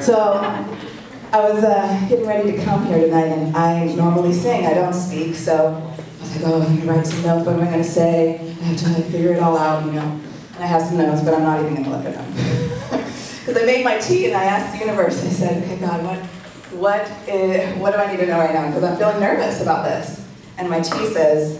So I was getting ready to come here tonight, and I normally sing. I don't speak, so I was like, oh, I'm gonna write some notes. What am I gonna say? I have to figure it all out, you know. And I have some notes, but I'm not even gonna look at them. Because I made my tea, and I asked the universe. I said, okay, God, what do I need to know right now? Because I'm feeling nervous about this. And my tea says,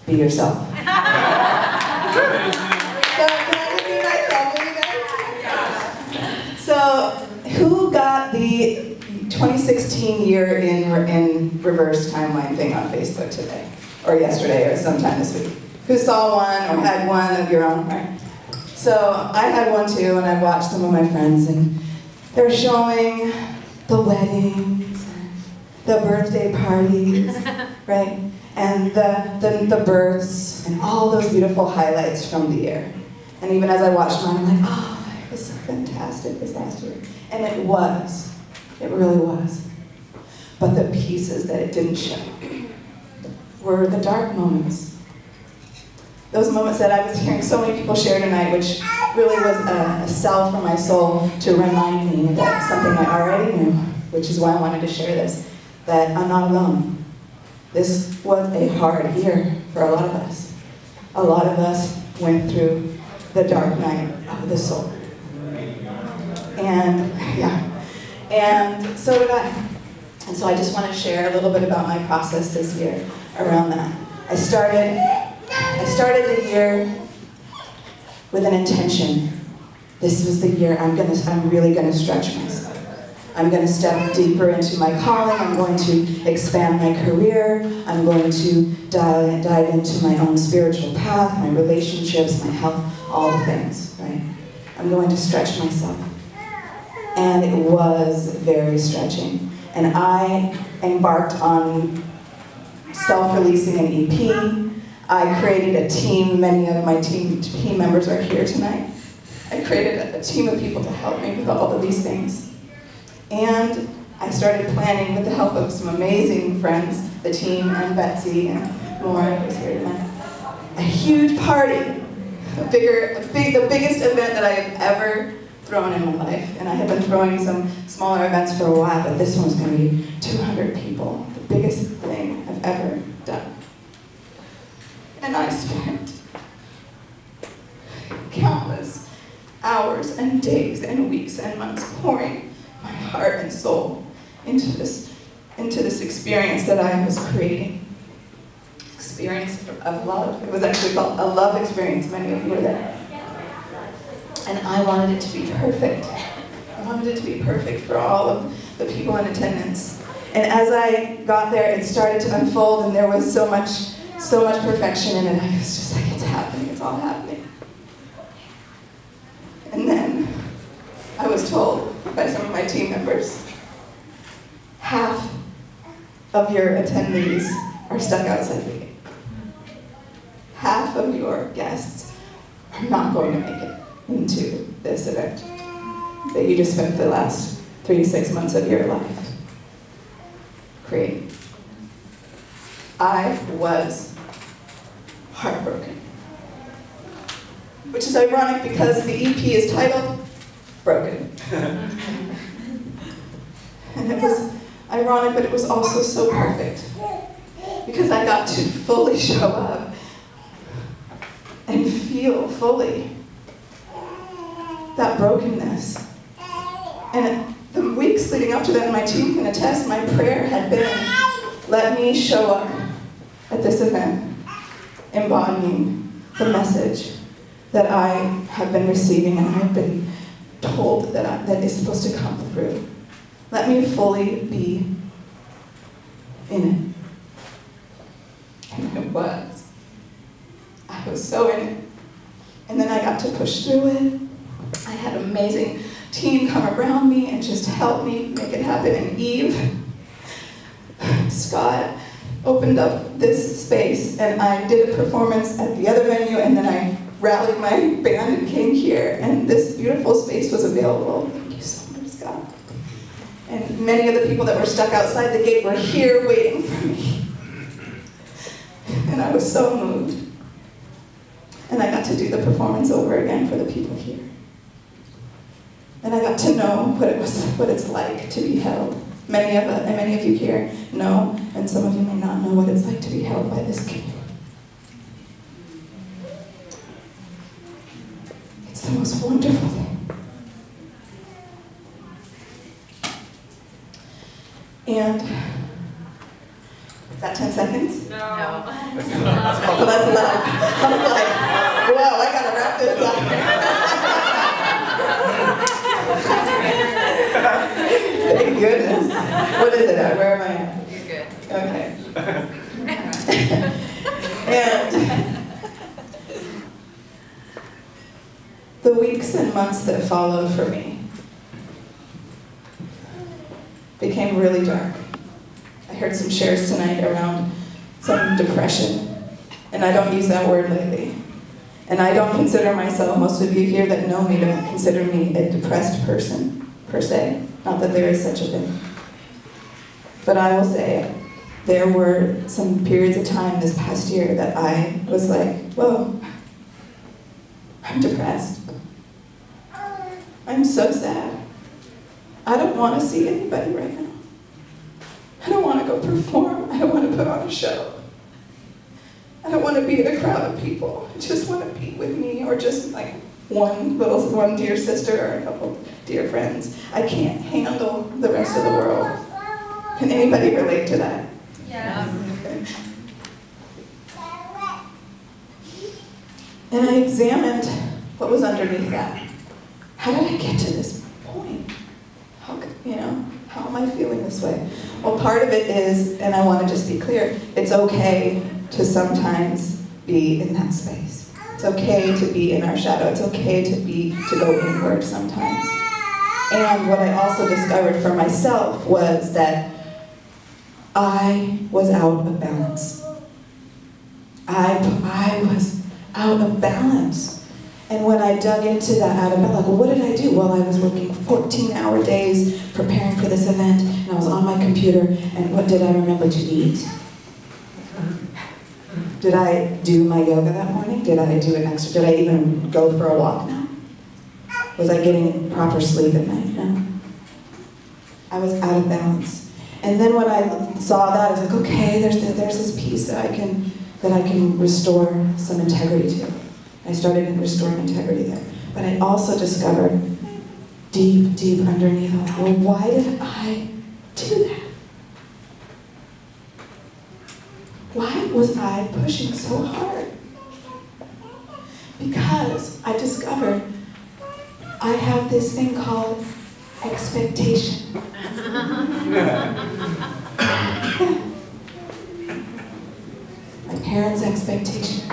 be yourself. So can I just be myself with you guys? So who got the 2016 year in reverse timeline thing on Facebook today? Or yesterday, or sometime this week? Who saw one or had one of your own? Right? So I had one too, and I watched some of my friends, and they're showing the weddings, the birthday parties, right? And the births, and all those beautiful highlights from the year. And even as I watched mine, I'm like, oh, it was so fantastic this last year. And it was. It really was. But the pieces that it didn't show were the dark moments. Those moments that I was hearing so many people share tonight, which really was a salve for my soul to remind me that something I already knew, which is why I wanted to share this, that I'm not alone. This was a hard year for a lot of us. A lot of us went through the dark night of the soul. And, yeah, and so did I. And so I just want to share a little bit about my process this year around that. I started the year with an intention. This was the year I'm really gonna stretch myself. I'm going to step deeper into my calling. I'm going to expand my career. I'm going to dive into my own spiritual path, my relationships, my health, all the things, right? I'm going to stretch myself. And it was very stretching. And I embarked on self-releasing an EP. I created a team. Many of my team members are here tonight. I created a team of people to help me with all of these things. And I started planning with the help of some amazing friends, the team and Betsy and Maura who's here tonight, a huge party, the biggest event that I have ever thrown in my life. And I have been throwing some smaller events for a while, but this one's going to be 200 people, the biggest thing I've ever done. And I spent countless hours and days and weeks and months pouring my heart and soul into this experience that I was creating. Experience of love. It was actually called a love experience. Many of you were there. And I wanted it to be perfect. I wanted it to be perfect for all of the people in attendance. And as I got there, it started to unfold, and there was so much perfection in it. I was just like, it's happening. It's all happening. And then I was told by some of my team members, half of your attendees are stuck outside the gate. Half of your guests are not going to make it into this event that you just spent the last 3 to 6 months of your life creating. I was heartbroken. Which is ironic because the EP is titled Broken. And it was ironic, but it was also so perfect. Because I got to fully show up and feel fully that brokenness. And the weeks leading up to that, my team can attest, my prayer had been, let me show up at this event embodying the message that I have been receiving and I've been told that is supposed to come through. Let me fully be in it. And it was. I was so in it. And then I got to push through it. I had an amazing team come around me and just help me make it happen. And Eve, Scott, opened up this space, and I did a performance at the other venue, and then I rallied my band and came here, and this beautiful space was available. Thank you so much, Scott. And many of the people that were stuck outside the gate were here waiting for me. And I was so moved. And I got to do the performance over again for the people here. And I got to know what it's like to be held. Many of you here know, and some of you may not know what it's like to be held by this King. It's the most wonderful thing. And is that 10 seconds? No. Well, that's enough. I was like, whoa, I gotta wrap this up. Thank goodness. What is it at? Where am I at? You're good. Okay. And the weeks and months that followed for me became really dark. I heard some shares tonight around some depression, and I don't use that word lately. And I don't consider myself, most of you here that know me don't consider me a depressed person, per se. Not that there is such a thing. But I will say, there were some periods of time this past year that I was like, whoa, I'm depressed. I'm so sad. I don't want to see anybody right now. I don't want to go perform. I don't want to put on a show. I don't want to be in a crowd of people. I just want to be with me, or just like one dear sister or a couple dear friends. I can't handle the rest of the world. Can anybody relate to that? Yes. Okay. And I examined what was underneath that. How did I get to this point? How am I feeling this way? Well, part of it is, and I want to just be clear, it's okay to sometimes be in that space. It's okay to be in our shadow. It's okay to go inward sometimes. And what I also discovered for myself was that I was out of balance. I was out of balance. And when I dug into that out of balance, like, well, what did I do? Well, I was working 14-hour days preparing for this event, and I was on my computer, and what did I remember to eat? Did I do my yoga that morning? Did I do an extra? Did I even go for a walk now? Was I getting proper sleep at night? No. I was out of balance. And then when I saw that, I was like, okay, there's this piece that I can restore some integrity to. I started restoring integrity there. But I also discovered deep, deep underneath, well, why did I do that? Why was I pushing so hard? Because I discovered I have this thing called expectation. My parents' expectation,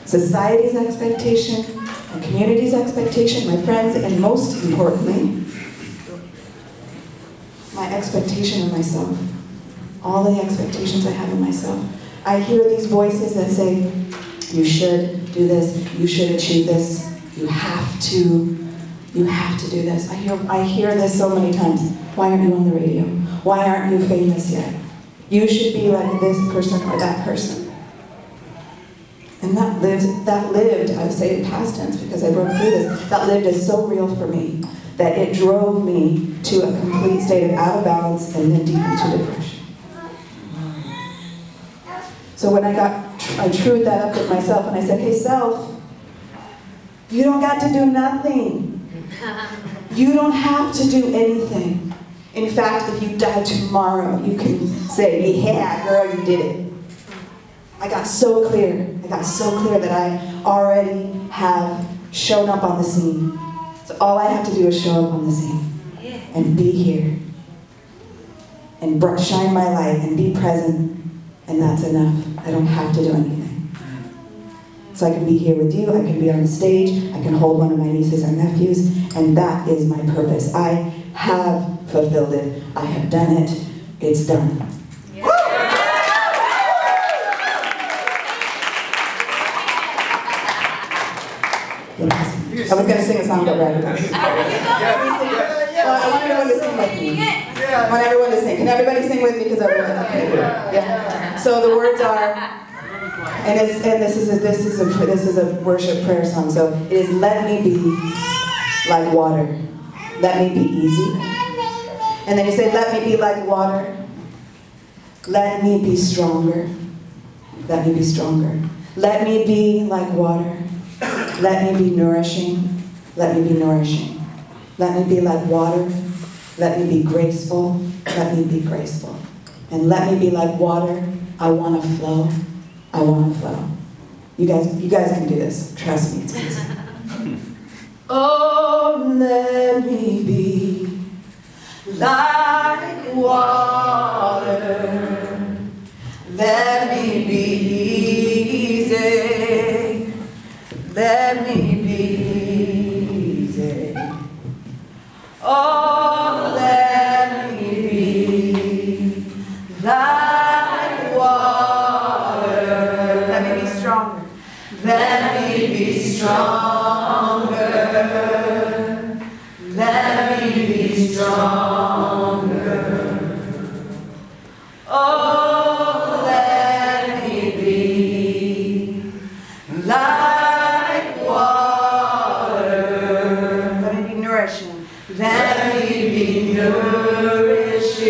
society's expectation, my community's expectation, my friends, and most importantly, my expectation of myself. All the expectations I have of myself. I hear these voices that say, you should do this, you should achieve this, you have to do this. I hear this so many times. Why aren't you on the radio? Why aren't you famous yet? You should be like this person or that person. And that lived, I say in past tense because I broke through this, that lived is so real for me that it drove me to a complete state of out of balance and then deep into depression. So when I trued that up with myself and I said, hey self, you don't got to do nothing. You don't have to do anything. In fact, if you die tomorrow, you can say, yeah, girl, you did it. I got so clear that I already have shown up on the scene. So all I have to do is show up on the scene and be here and shine my light and be present, and that's enough. I don't have to do anything. So I can be here with you, I can be on the stage, I can hold one of my nieces or nephews, and that is my purpose. I have fulfilled it. I have done it. It's done. I was going to sing a song about gratitude. I want everyone to sing with me. I want everyone to sing. Can everybody sing with me? Because everyone's okay. Yeah. So the words are, and this is a worship prayer song. So it is, let me be like water. Let me be easy. And then you say, let me be like water. Let me be stronger. Let me be stronger. Let me be like water. Let me be nourishing. Let me be nourishing. Let me be like water. Let me be graceful. Let me be graceful. And let me be like water. I want to flow. I want to flow. You guys can do this. Trust me, it's easy. Oh, let me be like water. Let me be easy. Let me be easy. Oh, let me be like water. Let me be stronger. Let me be stronger. Let me be stronger. Oh, let me be like water. Let me be nourishing. Let me be nourishing.